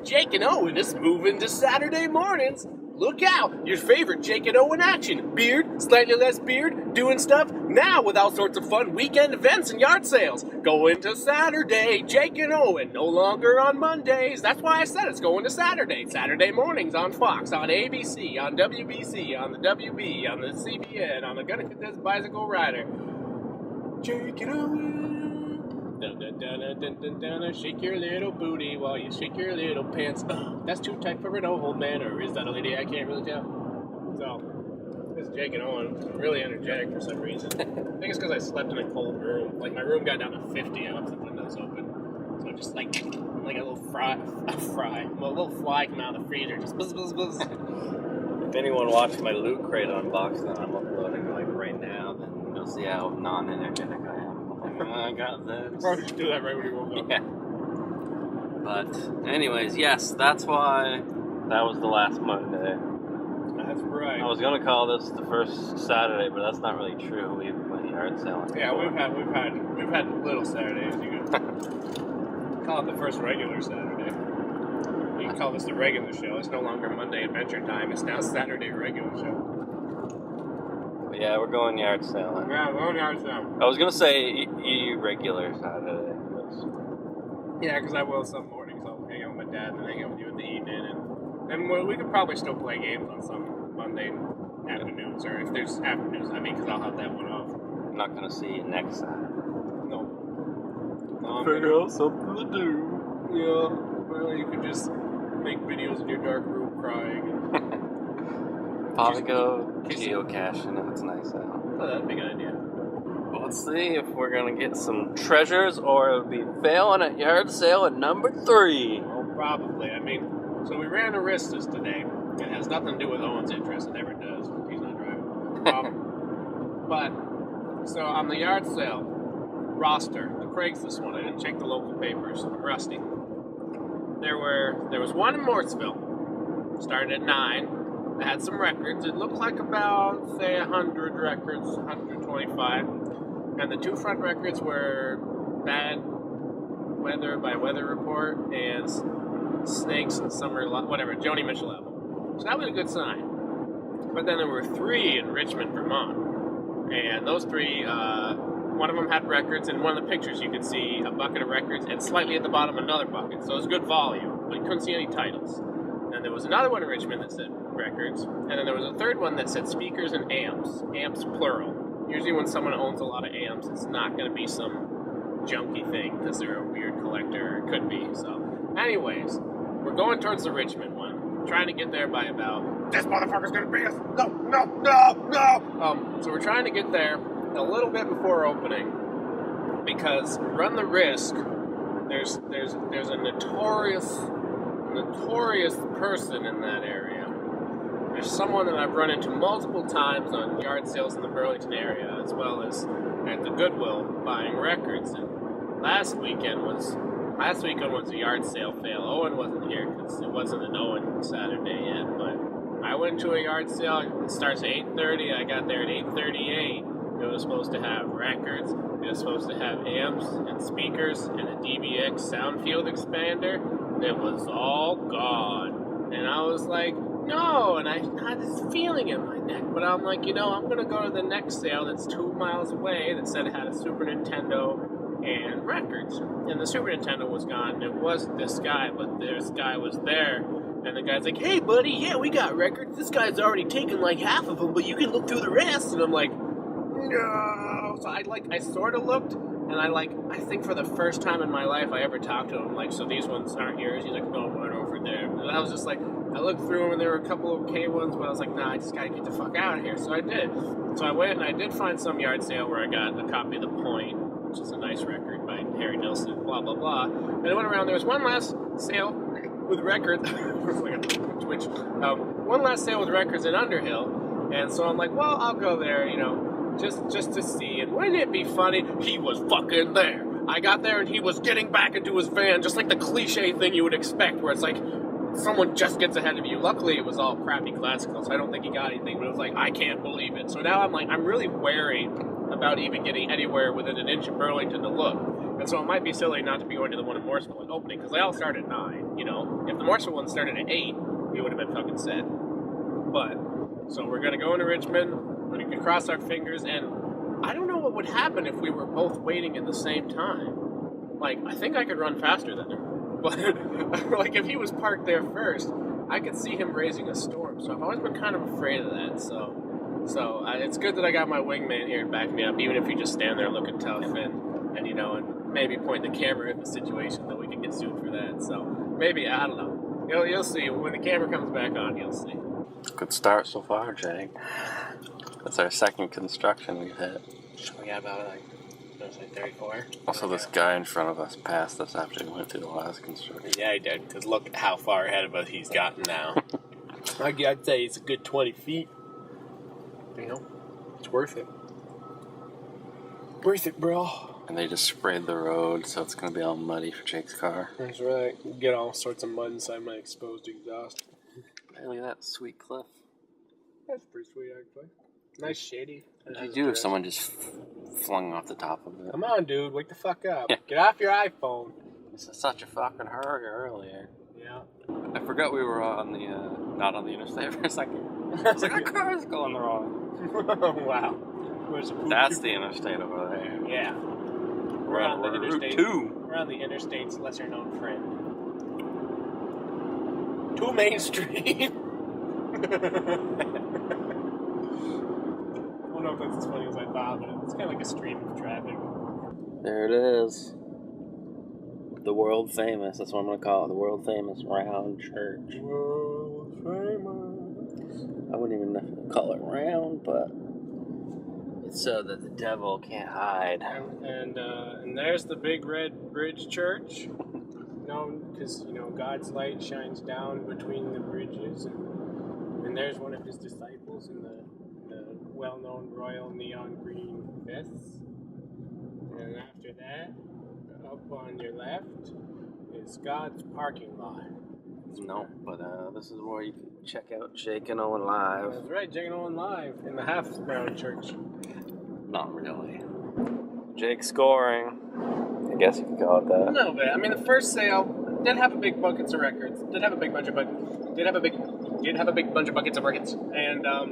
Jake and Owen is moving to Saturday mornings. Look out, your favorite Jake and Owen action. Beard, slightly less beard, doing stuff now with all sorts of fun weekend events and yard sales. Going to Saturday, Jake and Owen, no longer on Mondays. That's why I said it's going to Saturday. Saturday mornings on Fox, on ABC, on WBC, on the WB, on the CBN, on the Gonna Get This Bicycle Rider. Jake and Owen. Dun, dun, dun, dun, dun, dun, dun, shake your little booty while you shake your little pants. That's too tight for an old man, or is that a lady? I can't really tell. So, this is Jake and Owen. I'm really energetic for some reason. I think it's because I slept in a cold room. Like, my room got down to 50. I left the windows open. So I'm just like a little fly. Well, a little fly coming out of the freezer. Just buzz, buzz, buzz. If anyone watched my Loot Crate unboxing that I'm uploading like right now, then you'll see how non-energetic I am. I got this. Probably should do that right when you woke up. Yeah. But, anyways, yes, that's why that was the last Monday. That's right. I was gonna call this the first Saturday, but that's not really true. We went yard selling. Yeah, we've had little Saturdays. You can call it the first regular Saturday. You can call this the regular show. It's no longer Monday Adventure Time. It's now Saturday regular show. But yeah, we're going yard selling. Yeah, we're going yard selling. I was gonna say regular Saturday. Yeah, because I will some mornings. I'll hang out with my dad and then hang out with you in the evening. And we could probably still play games on some Monday afternoons, or if there's afternoons, because I'll have that one off. I'm not gonna see you next Saturday. No. Figure out something to do. Yeah. Well, you could just make videos in your dark room crying. Probably go geocaching if it's nice out. Oh, that'd be a good idea. But let's see if we're gonna get some treasures or it'll be failing at yard sale at number 3. Well, probably. So we ran Aristas today. It has nothing to do with Owen's interest. It never does. He's not driving. So on the yard sale roster, the Craigslist one, I didn't check the local papers. I'm rusty. There was one in Morrisville. Started at 9. It had some records. It looked like about, say, 100 records, 125. And the 2 front records were Bad Weather by Weather Report and Snakes and Summer, whatever, Joni Mitchell album. So that was a good sign. But then there were 3 in Richmond, Vermont. And those 3, one of them had records, and one of the pictures you could see a bucket of records, and slightly at the bottom another bucket. So it was good volume, but you couldn't see any titles. And there was another one in Richmond that said records, and then there was a third one that said speakers and amps plural. Usually when someone owns a lot of amps, it's not going to be some junky thing because they're a weird collector, or it could be. So anyways, we're going towards the Richmond one, trying to get there by about, this motherfucker's going to beat us, no. So we're trying to get there a little bit before opening, because run the risk, there's a notorious person in that area. There's someone that I've run into multiple times on yard sales in the Burlington area, as well as at the Goodwill buying records. And last weekend was a yard sale fail. Owen wasn't here because it wasn't an Owen Saturday yet, but I went to a yard sale. It starts at 8:30. I got there at 8:38. It was supposed to have records. It was supposed to have amps and speakers and a DBX sound field expander. It was all gone. And I was like, no, and I had this feeling in my neck. But I'm like, I'm going to go to the next sale that's 2 miles away that said it had a Super Nintendo and records. And the Super Nintendo was gone. It wasn't this guy, but this guy was there. And the guy's like, hey, buddy, yeah, we got records. This guy's already taken like half of them, but you can look through the rest. And I'm like, no. So I sort of looked. And I think for the first time in my life I ever talked to him, so these ones aren't yours. He's like, no, one over there. And I was just like, I looked through them and there were a couple of okay ones, but I was like, nah, I just gotta get the fuck out of here. So I did. So I went and I did find some yard sale where I got a copy of The Point, which is a nice record by Harry Nilsson, blah, blah, blah. And I went around, there was one last sale with records. It's like a twitch. One last sale with records in Underhill. And so I'm like, well, I'll go there, just to see. And wouldn't it be funny? He was fucking there. I got there and he was getting back into his van, just like the cliche thing you would expect, where it's like someone just gets ahead of you. Luckily, it was all crappy classical, so I don't think he got anything, but it was like, I can't believe it. So now I'm really wary about even getting anywhere within an inch of Burlington to look. And so it might be silly not to be going to the one in Morrisville and opening, because they all start at 9, you know? If the Morrisville one started at 8, we would have been fucking set. But, so we're going to go into Richmond, we're going to cross our fingers, and I don't know what would happen if we were both waiting at the same time. Like, I think I could run faster than him. But, like, if he was parked there first, I could see him raising a storm. So I've always been kind of afraid of that, so it's good that I got my wingman here to back me up, even if you just stand there looking tough and you know, and maybe point the camera at the situation, that we could get sued for that. So maybe, I don't know. You'll see. When the camera comes back on, you'll see. Good start so far, Jake. That's our second construction we've hit. We got about, like, 34. Also, this guy in front of us passed us after he went through the last construction. Yeah, he did, because look how far ahead of us he's gotten now. I'd say it's a good 20 feet. You know, it's worth it. Worth it, bro. And they just sprayed the road, so it's going to be all muddy for Jake's car. That's right. Get all sorts of mud inside my exposed exhaust. Hey, look at that sweet cliff. That's pretty sweet, actually. Nice shady. What would you do if someone just flung off the top of it? Come on, dude. Wake the fuck up. Get off your iPhone. It's such a fucking hurry earlier. Yeah. I forgot we were on the, not on the interstate for a second. It's like our car's going the wrong. Wow. That's the interstate over there. Yeah. We're on the interstate. We're on the interstate's lesser known friend. 2 Main Street. I don't know if that's as funny as I thought, but it's kind of like a stream of traffic. There it is. The world famous, that's what I'm going to call it, the world famous round church. World famous. I wouldn't even call it round, but it's so that the devil can't hide. And there's the big red bridge church. Known because, you know, God's light shines down between the bridges. And there's one of his disciples in the well-known royal neon green vests. And after that, up on your left is God's parking lot. No, but this is where you can check out Jake and Owen live. That's right, Jake and Owen live in the half-round church. Not really. Jake scoring. I guess you could call it that. A little bit. I mean, the first sale did have a big buckets of records. Did have a big bunch of buckets of records. And I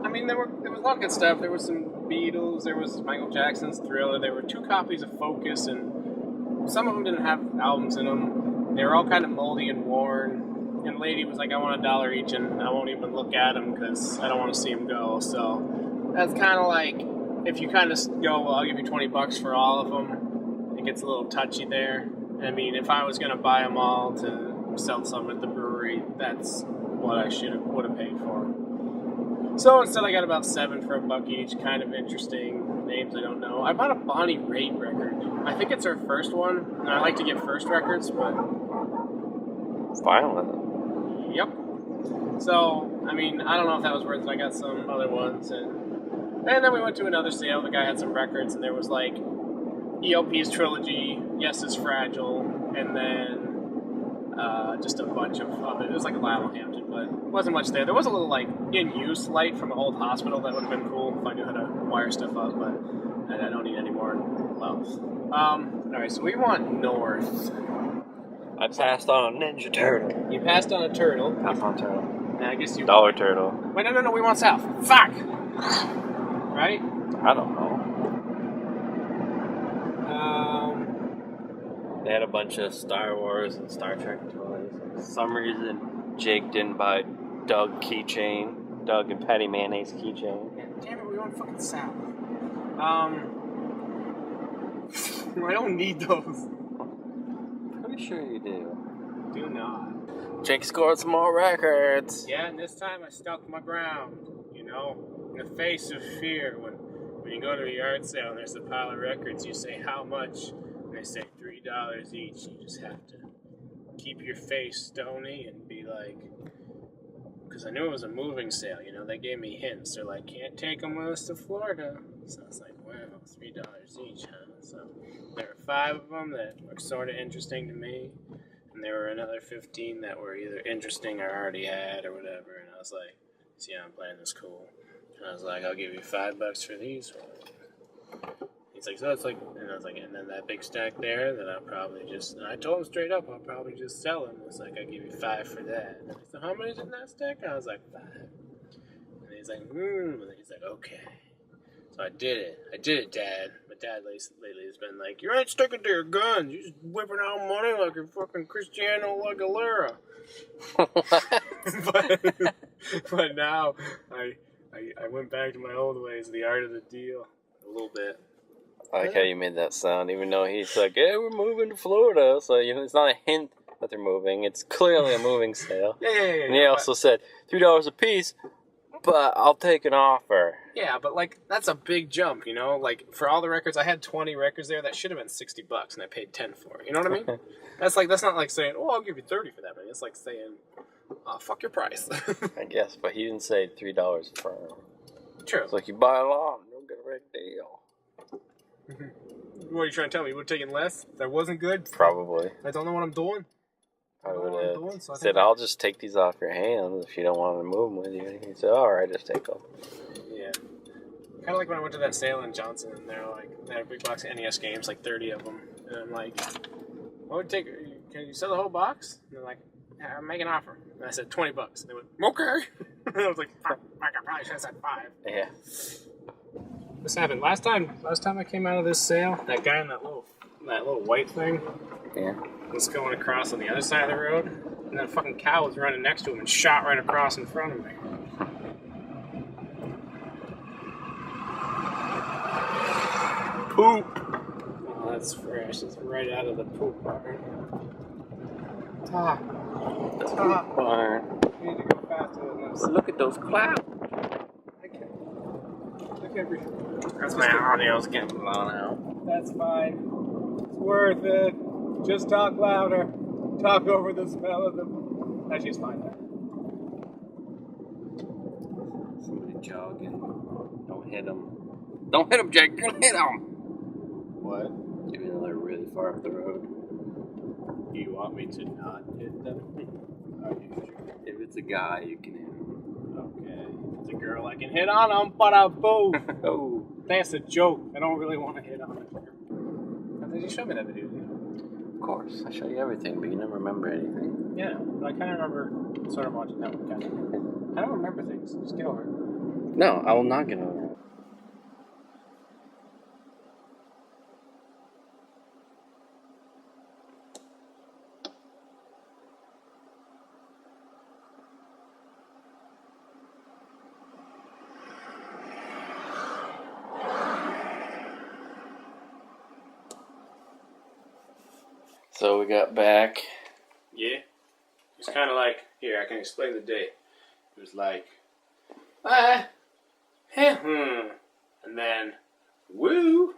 mean, there was a lot of good stuff. There was some Beatles. There was Michael Jackson's Thriller. There were 2 copies of Focus, and some of them didn't have albums in them. They were all kind of moldy and worn. And lady was like, I want $1 each, and I won't even look at them because I don't want to see them go. So that's kind of like, if you kind of go, well, I'll give you $20 for all of them, it gets a little touchy there. I mean, if I was going to buy them all to sell some at the brewery, that's what I would have paid for. So instead I got about 7 for $1 each, kind of interesting names I don't know. I bought a Bonnie Raitt record. I think it's her first one, and I like to get first records, but... Fine with it. Yep. So, I mean, I don't know if that was worth it. I got some other ones, and then we went to another sale. The guy had some records, and there was like ELP's Trilogy, Yes is Fragile, and then just a bunch of it was like a Lionel Hampton, but wasn't much there. There was a little like in use light from an old hospital that would have been cool if I knew how to wire stuff up, but I don't need any more. Well, alright, so we want north. I passed on a Ninja Turtle. You passed on a turtle. Passed on a turtle. I guess you... Dollar Turtle. Wait, no, we want south. Fuck! Right? I don't know. They had a bunch of Star Wars and Star Trek toys. For some reason, Jake didn't buy Doug and Patty Mayonnaise keychain. Yeah, damn it, we want fucking south. I don't need those. Pretty sure you do. Do not. Jake scored some more records. Yeah, and this time I stuck my ground. You know, in the face of fear. When you go to a yard sale and there's a pile of records, you say how much? And they say $3 each. You just have to keep your face stony and be like, because I knew it was a moving sale. You know, they gave me hints. They're like, can't take them with us to Florida. So I was like, wow, $3 each, huh? So there were 5 of them that were sort of interesting to me. And there were another 15 that were either interesting or already had or whatever. And I was like, see, I'm playing this cool. I was like, I'll give you $5 for these. He's like, so it's like, and I was like, and then that big stack there, then I'll probably just, and I told him straight up, I'll probably just sell him. It's like, I'll give you $5 for that. And he said, how many's in that stack? And I was like, 5. And he's like, and he's like, okay. So I did it, Dad. My dad lately has been like, you ain't sticking to your guns. You're just whipping out money like you're fucking Cristiano Aguilera. but now I went back to my old ways, the art of the deal, a little bit. I like how you made that sound, even though he's like, yeah, we're moving to Florida. So, it's not a hint that they're moving. It's clearly a moving sale. Yeah. And he also said, $3 a piece, but I'll take an offer. Yeah, but, like, that's a big jump, Like, for all the records, I had 20 records there. That should have been $60, and I paid 10 for it. You know what I mean? That's not like saying, oh, I'll give you 30 for that, man. It's like saying, oh, fuck your price. I guess, but he didn't say $3 for it. True. It's like, you buy a lot, you'll get a red deal. What are you trying to tell me? You would have taken less? That wasn't good? Probably. I don't know what I'm doing. I would have said, I'll just take these off your hands if you don't want to move them with you. He said, all right, just take them. Yeah. Kind of like when I went to that sale in Johnson, and they're like, they had a big box of NES games, like 30 of them. And I'm like, can you sell the whole box? And they're like, yeah, make an offer. And I said, $20. And they went, okay. And I was like, fuck, I probably should have said 5. Yeah. This happened last time I came out of this sale. That guy in that little white thing, was going across on the other side of the road, and that fucking cow was running next to him and shot right across in front of me. Poop. Oh, that's fresh. It's right out of the poop barn. Poop barn. You need to go faster than this. Look at those clouds. That's my audio's getting blown out. That's fine. It's worth it. Just talk louder. Talk over the smell of them. Actually, it's fine. Somebody jogging. Don't hit him. Don't hit him, Jake. Don't hit him. What? Even though they're really far up the road. Do you want me to not hit them? Are you sure? If it's a guy, you can hit him. Okay. If it's a girl, I can hit on them, but I boo. Oh. That's a joke. I don't really want to hit on it. Did you show me that video? Of course. I show you everything, but you never remember anything. Yeah, but I kind of remember sort of watching that one. Kind of. I don't remember things. Just get over it. No, I will not get over it. So we got back. Yeah. It's kind of like, here, I can explain the day. It was like, and then, woo,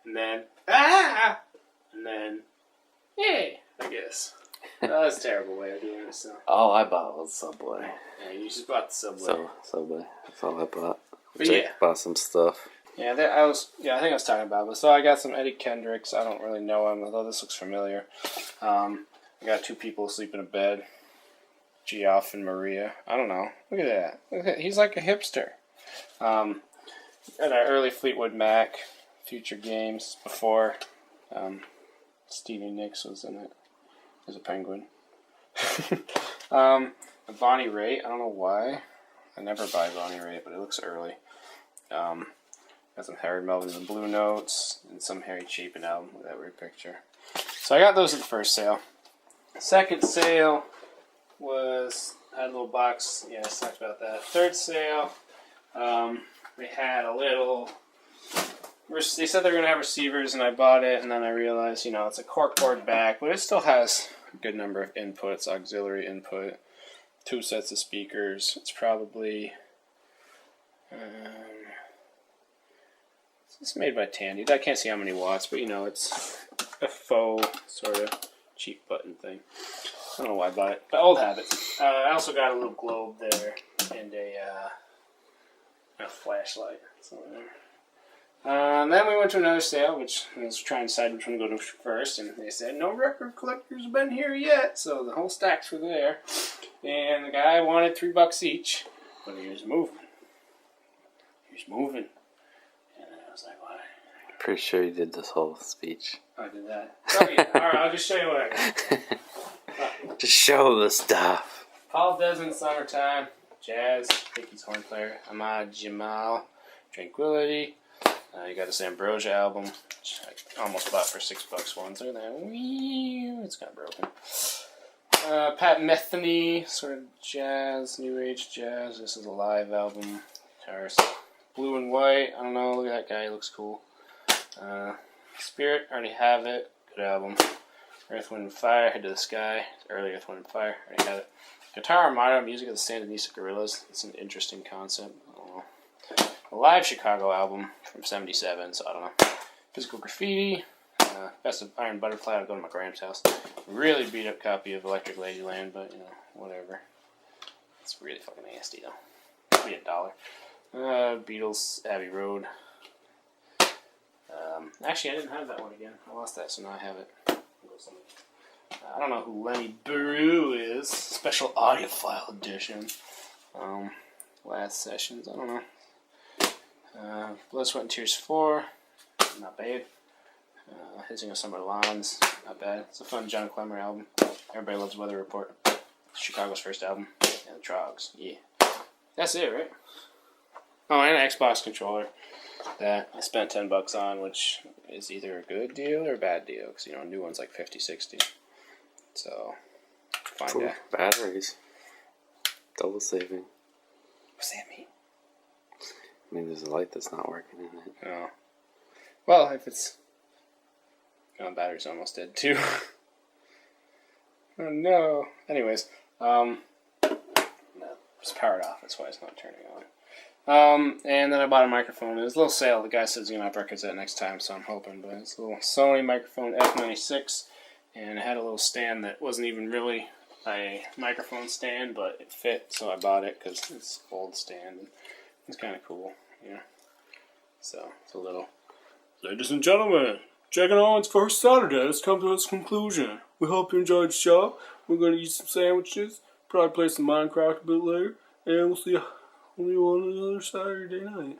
and then, and then, yeah, I guess. That's a terrible way of doing it, so. All I bought was Subway. Yeah, you just bought the Subway. So, Subway. That's all I bought. But Jake yeah. bought some stuff. Yeah, I think I was talking about it. So I got some Eddie Kendricks. I don't really know him, although this looks familiar. I got 2 people asleep in a bed. Geoff and Maria. I don't know. Look at that. He's like a hipster. Got an early Fleetwood Mac, Future Games, before Stevie Nicks was in it as a penguin. A Bonnie Raitt. I don't know why. I never buy Bonnie Raitt, but it looks early. Got some Harry Melvin and Blue Notes, and some Harry Chapin album with that weird picture. So I got those at the first sale. Second sale was, I had a little box, I talked about that. Third sale, they had a little, they said they were going to have receivers, and I bought it, and then I realized, it's a corkboard back, but it still has a good number of inputs, auxiliary input, 2 sets of speakers. It's probably, it's made by Tandy. I can't see how many watts, but it's a faux sort of cheap button thing. I don't know why I bought it, but old habit. I also got a little globe there and a flashlight. Then we went to another sale, which I was trying to decide which one to go to first, and they said no record collectors have been here yet, so the whole stacks were there. And the guy wanted $3 each, but he was moving. He's moving. And I was like, why? Pretty sure you did this whole speech. I did that. Oh, yeah. Alright, I'll just show you what I got. Just show the stuff. Paul Desmond, Summertime, Jazz, Dicky's Horn Player, Ahmad Jamal, Tranquility. You got this Ambrosia album, which I almost bought for $6 once. Look at that. It's kind of broken. Pat Metheny, sort of jazz, new age jazz. This is a live album. Guitars. Blue and White. I don't know. Look at that guy. He looks cool. Spirit. Already have it. Good album. Earth, Wind, and Fire. Head to the Sky. Early Earth, Wind, and Fire. Already have it. Guitar Armada. Music of the Sandinista Guerrillas. It's an interesting concept. I don't know. A live Chicago album from '77, so I don't know. Physical Graffiti, Best of Iron Butterfly. I'll go to my Graham's house. Really beat up copy of Electric Ladyland, but whatever. It's really fucking nasty though. It'd be $1. Beatles, Abbey Road. Actually, I didn't have that one again. I lost that, so now I have it. I don't know who Lenny Brew is. Special audiophile edition. Last Sessions. I don't know. Blood, Sweat, and Tears 4, not bad. Hissing of Summer Lawns, not bad. It's a fun John Clemmer album. Everybody loves Weather Report. Chicago's first album. And the Trogs, yeah. That's it, right? Oh, and an Xbox controller that I spent $10 on, which is either a good deal or a bad deal, because a new one's like $50, $60. So, find out. Batteries. Double saving. What's that mean? I mean, there's a light that's not working in it. Oh. Well, if it's... Oh, battery's almost dead, too. Oh, no. Anyways, no, it's powered off. That's why it's not turning on. And then I bought a microphone. It was a little sale. The guy says he's going to have records at next time, so I'm hoping. But it's a little Sony microphone F96, and it had a little stand that wasn't even really a microphone stand, but it fit, so I bought it because it's an old stand. And it's kind of cool, So, it's a little... Ladies and gentlemen, Jack and Owen's first Saturday has come to its conclusion. We hope you enjoyed the show. We're going to eat some sandwiches, probably play some Minecraft a bit later, and we'll see you on another Saturday night.